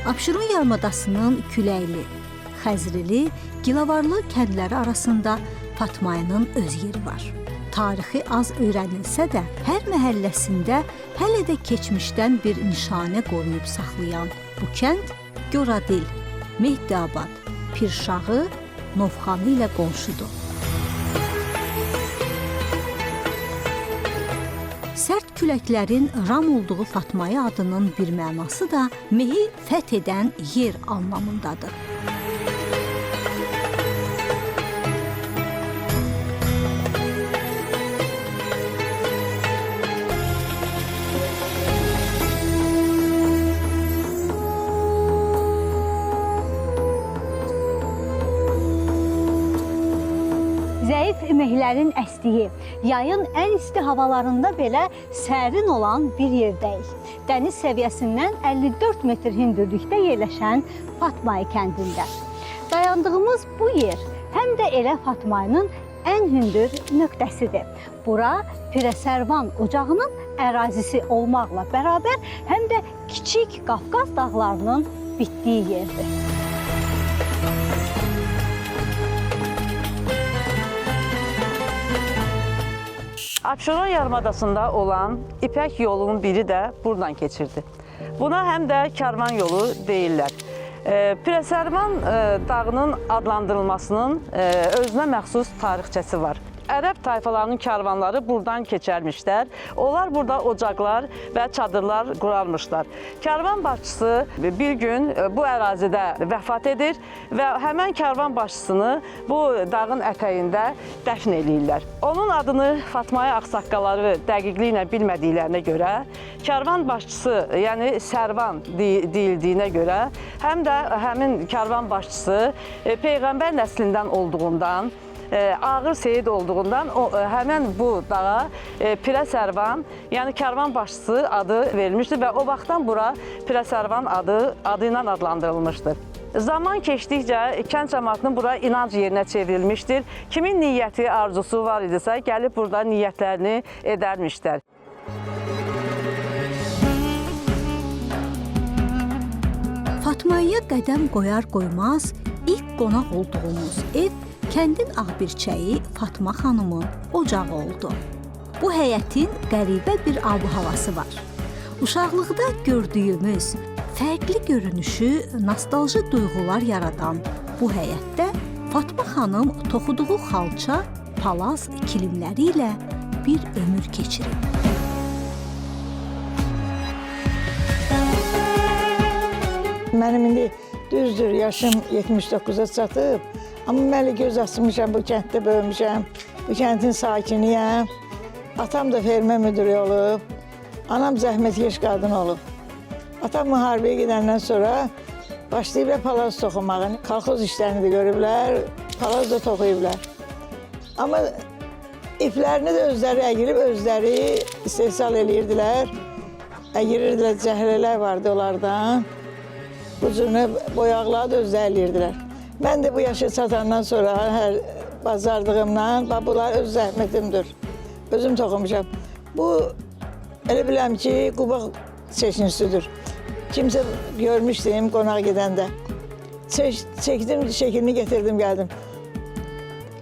Abşeron yarımadasının Küləkli, Xəzrili, Gilavarlı kəndləri arasında Fatmayının öz yeri var. Tarixi az öyrənilsə də, hər məhəlləsində hələ də keçmişdən bir nişanə qoruyub saxlayan bu kənd Göradil, Mehdiabad, Pirşağı, Novxanı ilə qonşudur. Sərt küləklərin ram olduğu Fatmayı adının bir mənası da mehi fəth edən yer anlamındadır. Zəif mehlərin əsdiyi, yayın ən isti havalarında belə sərin olan bir yerdəyik. Dəniz səviyyəsindən 54 metr hündürlükdə yerləşən Fatmayı kəndində. Dayandığımız bu yer həm də elə Fatmayının ən hündür nöqtəsidir. Bura Pirəsərvan ocağının ərazisi olmaqla bərabər həm də kiçik Qafqaz dağlarının bitdiyi yerdir. Abşeron yarımadasında olan İpək yolunun biri də buradan keçirdi. Buna həm də karvan yolu deyirlər. Pirəsərvan dağının adlandırılmasının özünə məxsus tarixçəsi var. Ərəb tayfalarının karvanları buradan keçərmişlər. Onlar burada ocaqlar və çadırlar qurarmışlar. Karvan başçısı bir gün bu ərazidə vəfat edir və həmən karvan başçısını bu dağın ətəyində dəfn eləyirlər. Onun adını Fatmayı ağsaqqalları dəqiqliklə bilmədiklərinə görə, karvan başçısı, yəni Sərvan deyildiyinə görə, həm də həmin karvan başçısı Peyğəmbər nəslindən olduğundan, ağır seyid olduğundan həmən bu dağa Pirəsərvan, yəni karvan başçısı adı verilmişdir və o vaxtdan bura Pirəsərvan adı ilə adlandırılmışdır. Zaman keçdikcə kənd cəmaatının bura inanc yerinə çevrilmişdir. Kimin niyyəti, arzusu var idisə, gəlib burada niyyətlərini edərmişlər. Fatmayıya qədəm qoyar-qoymaz ilk qonaq olduğumuz ev kəndin ağbirçəyi Fatma xanımın ocağı oldu. Bu həyətin qəribə bir abu-havası var. Uşaqlıqda gördüyümüz fərqli görünüşü, nostalji duyğular yaradan bu həyətdə Fatma xanım toxuduğu xalça, palaz kilimləri ilə bir ömür keçirib. Mənim indi düzdür, yaşım 79-a çatıb. Amma mən göz açmışam, bu kənddə böyümüşəm, bu kəndin sakiniyəm. Atam da fermə müdürü olub, anam zəhmətkeş qadın olub. Atam müharibəyə gedəndən sonra başlayıblar palaz toxumağı. Kolxoz işlərini də görüblər, palaz da toxuyublar. Amma iplərini də özləri əyirib, özləri istehsal edirdilər. Əyirirdilər, cəhlələr vardı onlardan. Bucunu, boyaqları da özləri eləyirdilər. Mən də bu yaşa çatandan sonra hər bazardığımdan, bunlar öz zəhmətimdir. Özüm toxumuşam. Bu, elə biləm ki, qubaq çeşincisidir. Kimsə görmüşdüm qonaq gedəndə. Çəkdim, şəkilini getirdim, gəldim.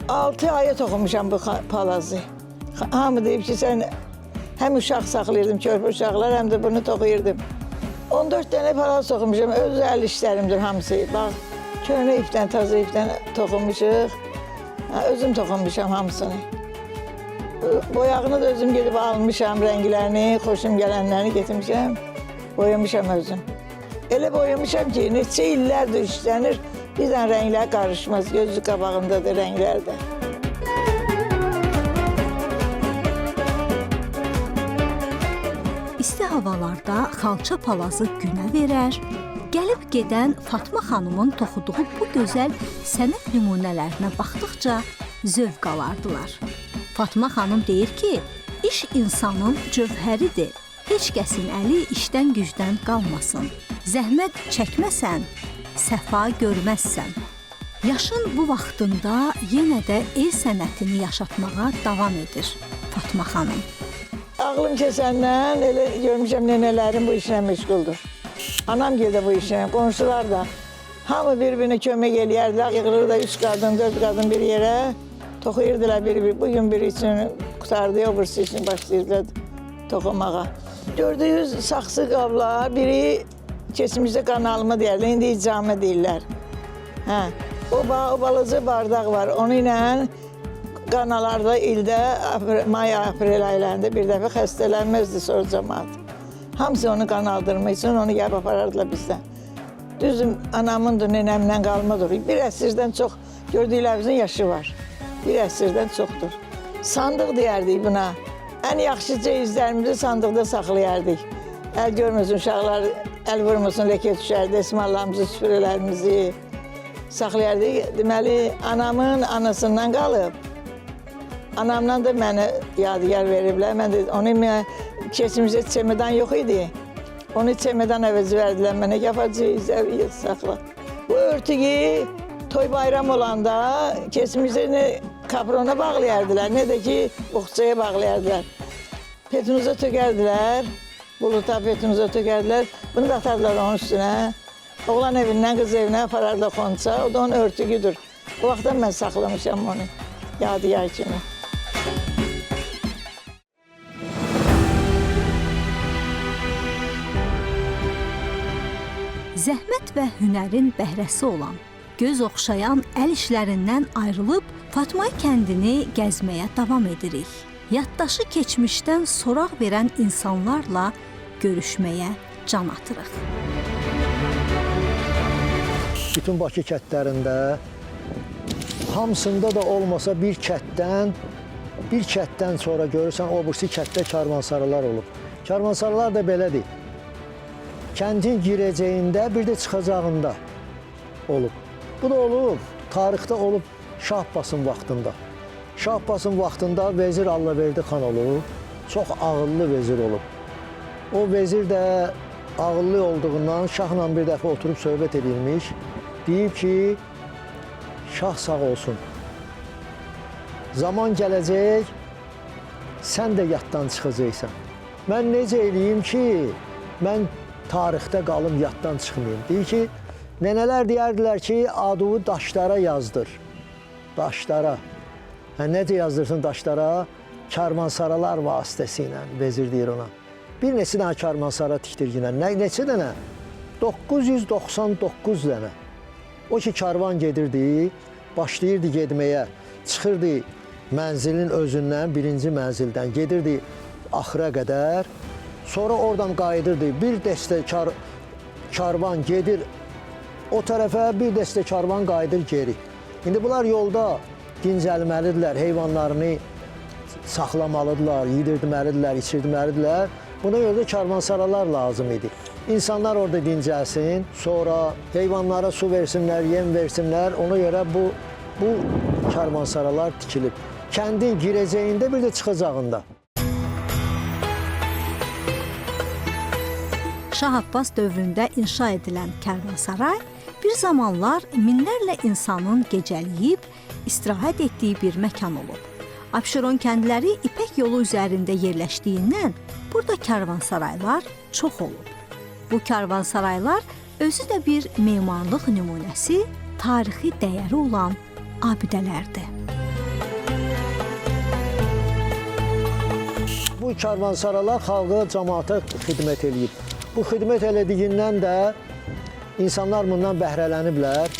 6 aya toxumuşam bu palazı. Hamı deyib ki, sən həm uşaq saxlayırdım, körpə uşaqlar, həm də bunu toxuyurdum. 14 dənə palaz toxumuşam, öz əl işlərimdir hamısı. Bax, köhnə ipdən, taze ipdən toxumuşuq. Özüm toxumuşam hamısını. Boyağını da özüm gedib almışam, rənglərini, xoşum gələnlərini getirmişəm. Boyamışam özüm. Elə boyamışam ki, neçə illərdir işlənir, birdən rənglər qarışmaz, gözü qabağındadır rənglər də. İsti havalarda xalça palazı günə verər, gəlib gedən Fatma xanımın toxuduğu bu gözəl sənət nümunələrinə baxdıqca zövq alardılar. Fatma xanım deyir ki, iş insanın cövhəridir. Heç kəsin əli işdən gücdən qalmasın. Zəhmət çəkməsən, səfa görməzsən. Yaşın bu vaxtında yenə də el sənətini yaşatmağa davam edir Fatma xanım. Ağlım keçəndən elə görmüşəm nənələrim bu işlə məşğuldur. Anam geldi bu işe, qonşular da. Hamı bir-birinə kömək eləyərdilər. Yığılır da 3 qadın, 4 qadın bir yerə. Toxuyurdular bir-bir. Bugün biri üçün qutardı, o birisi üçün başlayırdılar toxumağa. Gördüyünüz saxsı qablar, biri keçmişdə qanalma deyərlər, indi icamə deyirlər. Hə, o balaca bardaq var, onu ilə qanalarda ildə may-aprel aylarında bir dəfə xəstələnməzdi sonra cəmaat. Hamısı onu qanaldırmaq üçün onu gəlib aparardılar bizdən. Düzdür, anamın da nənəmdən qalmadır. Bir əsrdən çox gördüklərimizin yaşı var. Bir əsrdən çoxdur. Sandıq deyərdik buna. Ən yaxşı ceyizlərimizi sandıqda saxlayardık. Əl görməsin uşaqlar, əl vurmasın, ləkə düşərdi, esmallarımızı, süpürələrimizi saxlayardık. Deməli, anamın anasından qalıb. Anamdan da mənə yadigar veriblər. Mən də onu keçimizdə çemedan yox idi. Onu çemedan əvəzi verdilər mənə, yapacağız, saxla. Bu örtüyü toy bayram olanda keçimizdə kaprona bağlayardılar, nə də ki, buxçaya bağlayardılar. Petunuza tökərdilər, buluta petunuza tökərdilər, bunu da atardılar onun üstünə. Oğlan evindən qız evinə aparardılar xonça, o da onun örtüyüdür. O vaxtdan mən saxlamışam onu, yadigar kimi. Zəhmət və hünərin bəhrəsi olan, göz oxşayan əl işlərindən ayrılıb Fatma kəndini gəzməyə davam edirik. Yaddaşı keçmişdən soraq verən insanlarla görüşməyə can atırıq. Bütün Bakı kəndlərində hamısında da olmasa bir kənddən sonra görürsən o birisi kənddə karvansaralar olub. Karvansaralar da belədir. Kəndin girəcəyində, bir də çıxacağında olub. Bu da olub, tarixdə olub Şah Abbasın vaxtında. Şah Abbasın vaxtında vezir Allaverdi xan olub, çox ağıllı vezir olub. O vezir də ağıllı olduğundan şahla bir dəfə oturub söhbət edilmiş, deyib ki, şah sağ olsun. Zaman gələcək, sən də yaddan çıxacaqsan. Mən necə eləyim ki, mən tarixdə qalım, yaddan çıxmayayım. Deyir ki, nənələr deyərdilər ki, adı daşlara yazdır. Daşlara. Necə yazdırsın daşlara? Karvansaralar vasitəsilə vezir deyir ona. Bir neçə dənə karvansara tikdirginə. Neçə dənə? 999 dənə. O ki, karvan gedirdi, başlayırdı gedməyə, çıxırdı mənzilin özündən, birinci mənzildən, gedirdi axıra qədər. Sonra oradan qayıdırdı, bir dəstə karvan gedir o tərəfə, bir dəstə karvan qayıdır geri. İndi bunlar yolda dincəlməlidirlər, heyvanlarını saxlamalıdırlar, yedirməlidirlər, içirməlidirlər. Buna görə də karvansaralar lazım idi. İnsanlar orada dincəlsin, sonra heyvanlara su versinlər, yem versinlər. Ona görə bu karvansaralar tikilib. Kəndin girəcəyində, bir də çıxacağında. Şah Abbas dövründə inşa edilən Kərvansaray bir zamanlar minlərlə insanın gecələyib istirahət etdiyi bir məkan olub. Abşeron kəndləri İpək yolu üzərində yerləşdiyindən burada kərvansaraylar çox olub. Bu kərvansaraylar özü də bir memarlıq nümunəsi, tarixi dəyəri olan abidələrdir. Bu kərvansaralar xalqa, cəmaata xidmət eləyib. Bu xidmət elədiyindən də insanlar bundan bəhrələniblər.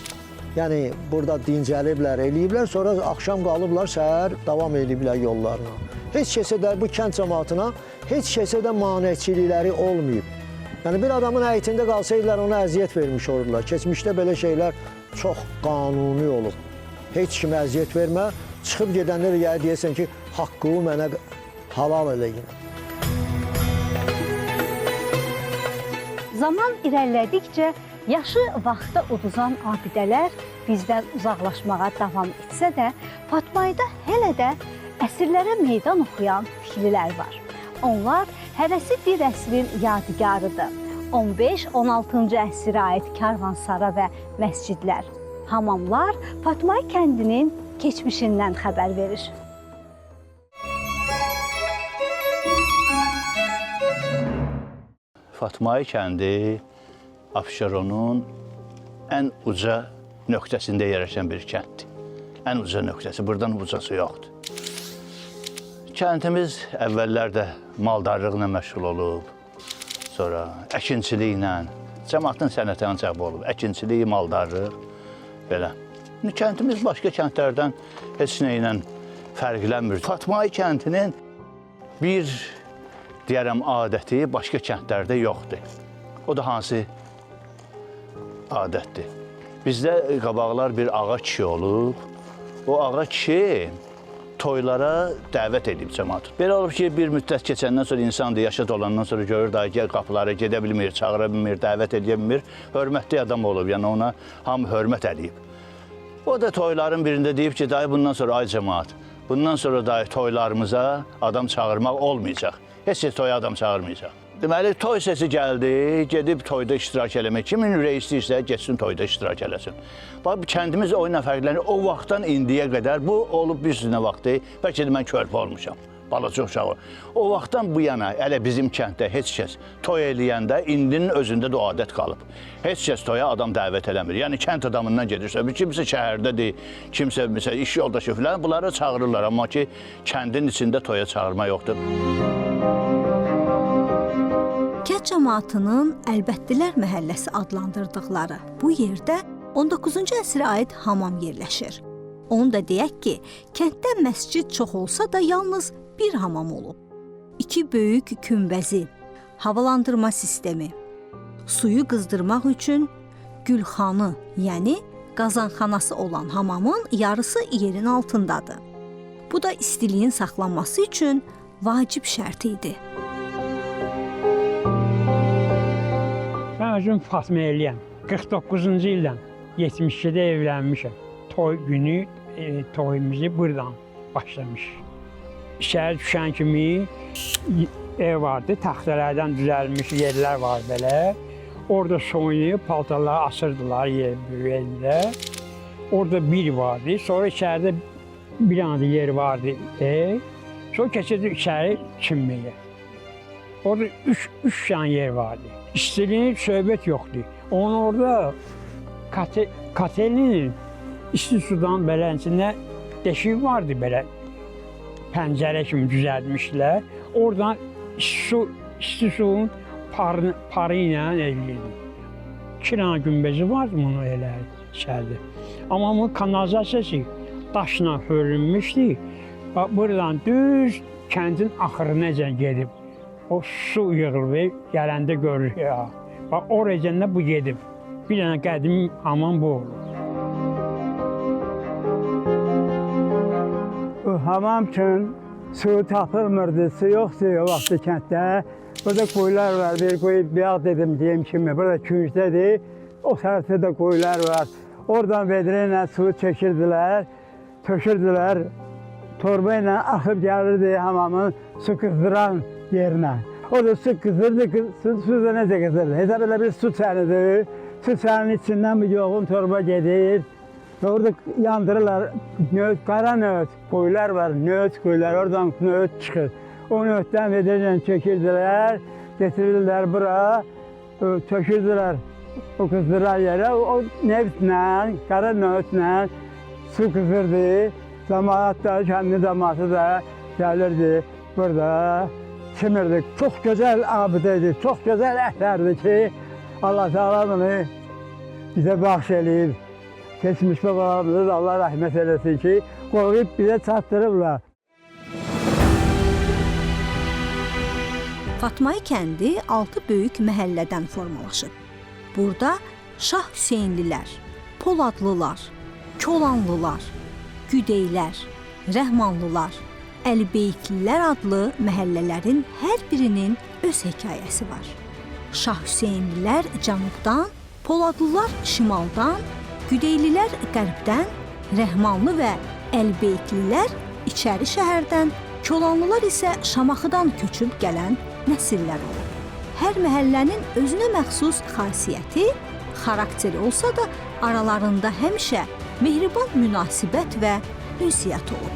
Yəni, burada dincəliblər, eləyiblər, sonra axşam qalıblar, səhər davam eləyiblər yollarına. Heç kəsə də bu kənd cəmaatına, heç kəsə də maneçilikləri olmayıb. Yəni, bir adamın həyətində qalsaydılar, ona əziyyət vermiş olurlar. Keçmişdə belə şeylər çox qanuni olub. Heç kimə əziyyət vermə, çıxıb gedənlər gəlir deyəsən ki, haqqımı mənə halal eləyin. Zaman irəlilədikcə yaşı vaxta uduzan abidələr bizdən uzaqlaşmağa davam etsə də, Fatmayda hələ də əsrlərə meydan oxuyan tiklilər var. Onlar hərəsi bir əsrin yadigarıdır. 15-16-cı əsrə aid karvansara və məscidlər, hamamlar Fatmay kəndinin keçmişindən xəbər verir. Fatmay kəndi Abşeronun ən uca nöqtəsində yerləşən bir kənddir. Ən uca nöqtəsi, buradan ucası yoxdur. Kəndimiz əvvəllər də maldarlıqla məşğul olub, sonra əkinçiliklə, cəmaatın sənəti ancaq bu olub. Əkinçilik, maldarlıq, belə. Kəndimiz başqa kəndlərdən heç nə ilə fərqlənmir. Fatmai kəndinin bir, deyərəm, adəti başqa kəndlərdə yoxdur. O da hansı adətdir? Bizdə qabaqlar bir ağa kişi olub. O ağa kişi toylara dəvət edib cəmaatı. Belə olub ki, bir müddət keçəndən sonra insandır, yaşa dolandan sonra görür, dayı qapılara gedə bilmir, çağıra bilmir, dəvət edə bilmir. Hörmətli adam olub, yəni ona hamı hörmət edib. O da toyların birində deyib ki, dayı bundan sonra ay cəmaat, bundan sonra dayı toylarımıza adam çağırmaq olmayacaq. Heç toya adam çağırmayacaq. Deməli, toy səsi gəldi, gedib toyda iştirak eləmək. Kimin ürəyi istəyirsə, getsin toyda iştirak eləsin. Bax, kəndimiz oyunla fərqlənir. O vaxtdan indiyə qədər, bu olub bir sürü vaxtı, bəlkə də mən körpə olmuşam, balaca uşağı. O vaxtdan bu yana, elə bizim kənddə heç kəs toy eləyəndə, indinin özündə də o adət qalıb. Heç kəs toya adam dəvət eləmir. Yəni, kənd adamından gedirsə, kimsə şəhərdədir, kimsə məsələn, iş yoldaşı filan, bunları çağırırlar. Amma ki, kəndin içində toya çağırma yoxdur. Kənd cəmaatının Əlbəttilər məhəlləsi adlandırdıqları bu yerdə 19-cu əsrə aid hamam yerləşir. Onu da deyək ki, kənddə məscid çox olsa da yalnız bir hamam olub. 2 böyük kümbəzi, havalandırma sistemi, suyu qızdırmaq üçün gülxanı, yəni qazanxanası olan hamamın yarısı yerin altındadır. Bu da istiliyin saxlanması üçün vacib şərt idi. Mən özüm Fatma Eliyəm. 49-cu ildən 72-də evlənmişəm. Toy günü toyumuzu buradan başlamış. İçəri düşən kimi ev vardı, taxtalardan düzəlmiş yerlər var belə. Orada soyunub paltarları asırdılar yerində. Orada bir vardı, sonra içəridə bir anda yer vardı. Sonra keçirdik içəri çimməyə. Orada üç tane yer vardı. İstiliyin söhbət yoxdur. Onun orada katelinin isti sudan belənçində deşik vardı belə. Pəncərə kimi düzəltmişlər. Oradan isti suyun parı ilə eləyirdi. 2 dənə günbəzi vardı bunu elə içərdi. Amma bunun kanalizasiyası daşla hörülmüşdü. Buradan düz kəndin axırınacan gedib. O su yığılıb, gələndə görürük ya. Oracan da bu gedib. Bir dənə qədim hamam bu olur. Hamam üçün su tapılmırdı, su yoxdur o vaxtı kənddə. Burada quyular var, bir quyu bir dedim deyim kimi. Burada küncdədir, o tərəfdə də quyular var. Oradan vedrə ilə suyu çəkirdilər, tökürdülər. Torba ilə axıb gəlirdi hamamın su qızdıran yerinə. Orada su qızırdı, su da necə qızırdı? Hesab elə bir su çənidir. Su çəninin içindən bir yoğun torba gedir. Orada yandırırlar, qara nöt, quyular var, nöt quyular, oradan nöt çıxır. O nötdən vedrə çəkirdilər, getirirlər bura, tökürdülər o qızdıran yerə. O neftlə, qara nötlə su qızırdı. Cəmaat da, kəndi cəmaatı da gəlirdi burada, çimirdik. Çox gözəl abidədir, çox gözəl əsərdir ki, Allah Teala bunu bizə bəxş eləyib. Keçmiş babalarımızı da Allah rəhmət eləsin ki, qoyub bizə çatdırıblar. Fatmai kəndi 6 böyük məhəllədən formalaşıb. Burada Şah Hüseynlilər, Poladlılar, Kolanlılar, Güdeylər, Rəhmanlılar, Əlibeytlilər adlı məhəllələrin hər birinin öz hekayəsi var. Şah Hüseynlilər cənubdan, Poladlılar şimaldan, Güdeylilər qərbdən, Rəhmanlı və Əlibeytlilər içəri şəhərdən, Kolanlılar isə Şamaxıdan köçüb gələn nəsillər olur. Hər məhəllənin özünə məxsus xasiyyəti, xarakteri olsa da aralarında həmişə mehriban münasibət və ünsiyyət olur.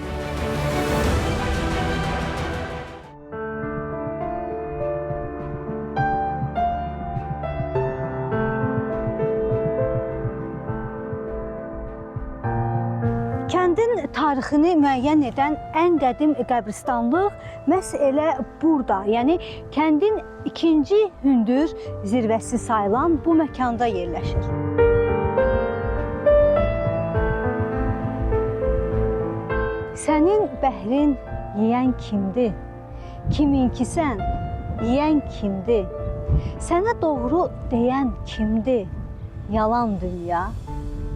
tarixini müəyyən edən ən qədim qəbristanlıq məhz elə burada, yəni kəndin ikinci hündür zirvəsi sayılan bu məkanda yerləşir. Sənin bəhrin yeyən kimdir? Kiminkisən, yeyən kimdir? Sənə doğru deyən kimdir? Yalan dünya,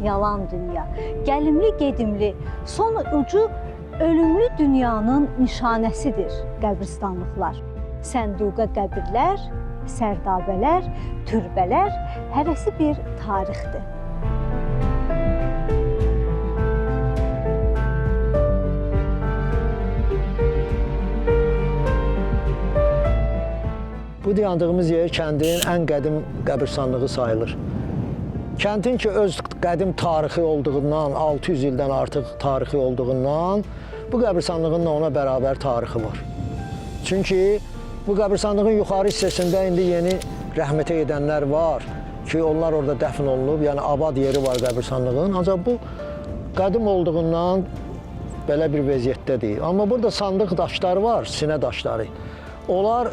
yalan dünya. Gəlimli gedimli, son ucu ölümlü dünyanın nişanəsidir qəbristanlıqlar. Sənduqa qəbirlər, sərdabələr, türbələr, hərəsi bir tarixdir. Bu dayandığımız yer kəndin ən qədim qəbristanlığı sayılır. Kəndin ki, öz qədim tarixi olduğundan, 600 ildən artıq tarixi olduğundan, bu qəbristanlığın ona bərabər tarixi var. Çünki bu qəbristanlığın yuxarı hissəsində indi yeni rəhmətə edənlər var ki, onlar orada dəfn olunub, yəni abad yeri var qəbristanlığın. Ancaq bu qədim olduğundan belə bir vəziyyətdədir. Amma burada sandıq daşlar var, sinə daşları. Onlar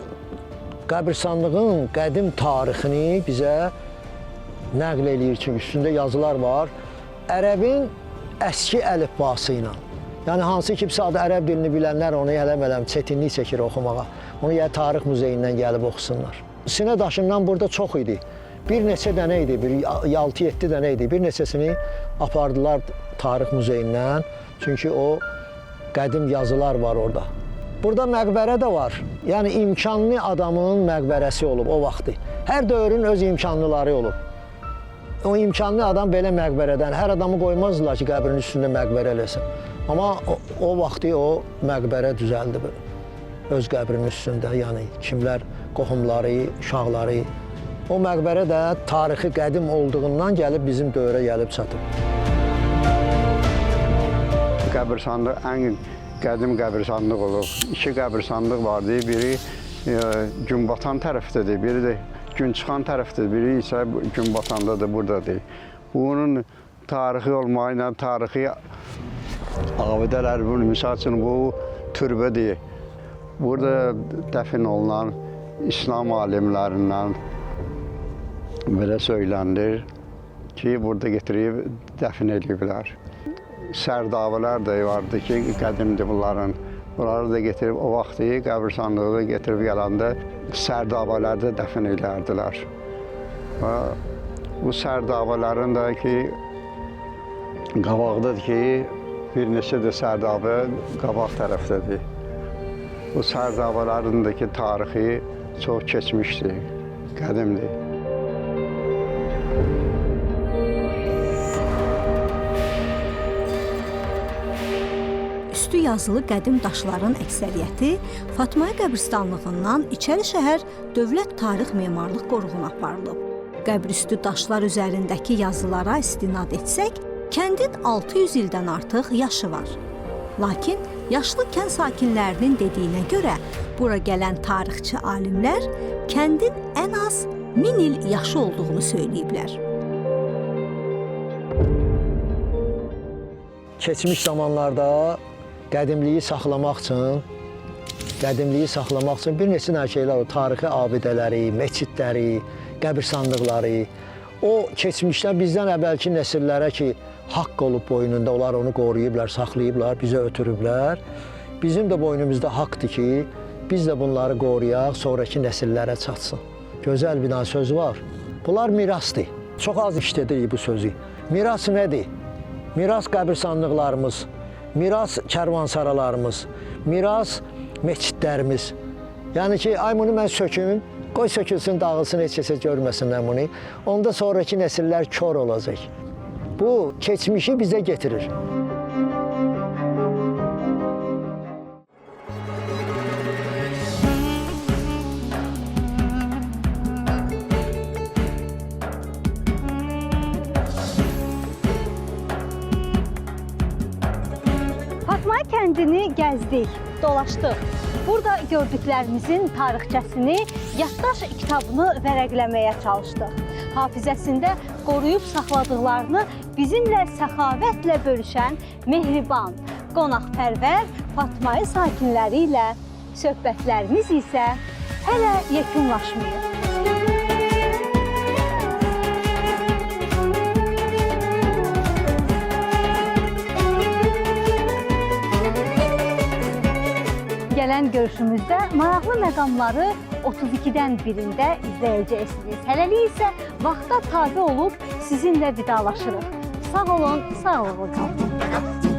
qəbristanlığın qədim tarixini bizə nəql eləyir ki, üstündə yazılar var. Ərəbin əski əlifbası ilə. Yəni, hansı ki, sadə ərəb dilini bilənlər onu hələm-hələm çətinlik çəkir oxumağa. Onu ya tarix muzeyindən gəlib oxusunlar. Sinə daşından burada çox idi. Bir neçə dənə idi, 6-7 dənə idi. Bir neçəsini apardılar tarix muzeyindən. Çünki o qədim yazılar var orada. Burada məqbərə də var. Yəni, imkanlı adamın məqbərəsi olub o vaxtı. Hər dövrün öz imkanlıları olub. O imkanlı adam belə məqbərədən, hər adamı qoymazdılar ki, qəbrin üstündə məqbərə eləsin. Amma o vaxtı o məqbərə düzəldi öz qəbrinin üstündə. Yəni, kimlər, qohumları, uşaqları. O məqbərə də tarixi qədim olduğundan gəlib bizim dövrə gəlib çatıb. Qəbristanlıq ən qədim qəbristanlıq olub. İki qəbristanlıq vardı. Biri gün batan tərəfdədir, biri də gün çıxan tərəfdədir, biri isə gün batandadır, buradadır. Bunun tarixi olmağı ilə tarixi abidələr, misal üçün bu türbədir. Burada dəfn olunan İslam alimlərindən belə söylənilir ki, burada getirib dəfn ediblər. Sərdabələr də vardı ki, qədimdir bunların. Bunları da getirib o vaxtı qəbristanlığı getirib gələndə sərdabələrdə dəfn edərdilər. Bu sərdabələrin də ki, qabaqdadır ki, bir neçə də sərdabə qabaq tərəfdədir. Bu sərdabələrindəki tarixi çox keçmişdir, qədimdir. Üstü yazılı qədim daşların əksəriyyəti Fatmaya qəbristanlığından İçəri şəhər Dövlət Tarix Memarlıq Qoruğuna aparılıb. Qəbrüstü daşlar üzərindəki yazılara istinad etsək, kəndin 600 ildən artıq yaşı var. Lakin yaşlı kənd sakinlərinin dediyinə görə, bura gələn tarixçi alimlər kəndin ən az 1000 il yaşı olduğunu söyləyiblər. Keçmiş zamanlarda qədimliyi saxlamaq üçün bir neçə şeylər o tarixi abidələri, məscidləri, qəbristanlıqları, o keçmişdən bizdən əvvəlki nəsillərə ki, haqq olub boynunda, onlar onu qoruyublar, saxlayıblar, bizə ötürüblər. Bizim də boynumuzda haqqdır ki, biz də bunları qoruyaq, sonraki nəsillərə çatsın. Gözəl bir söz var. Bunlar mirasdır. Çox az işlədirik bu sözü. Miras nədir? Miras qəbristanlıqlarımız, miras kərvansaralarımız, miras məscidlərimiz. Yəni ki, ay bunu mən söküm, qoy sökülsün, dağılsın, heç kəsə görməsinlər bunu. Onda sonraki nəsillər kör olacaq. Bu, keçmişi bizə getirir. Fatmaya kəndini gəzdik, dolaşdıq. Burada gördüklərimizin tarixçəsini, yaddaş kitabını vərəqləməyə çalışdıq. Hafizəsində qoruyub saxladıqlarını bizimlə səxavətlə bölüşən mehriban, qonaqpərvər Fatmayı sakinləri ilə söhbətlərimiz isə hələ yekunlaşmıyor. Gələn görüşümüzdə maraqlı məqamları 32-dən birində izləyəcəksiniz. Hələlik isə vaxta tabe olub sizinlə vidalaşırıq. Sağ olun, sağlıqlı qalın.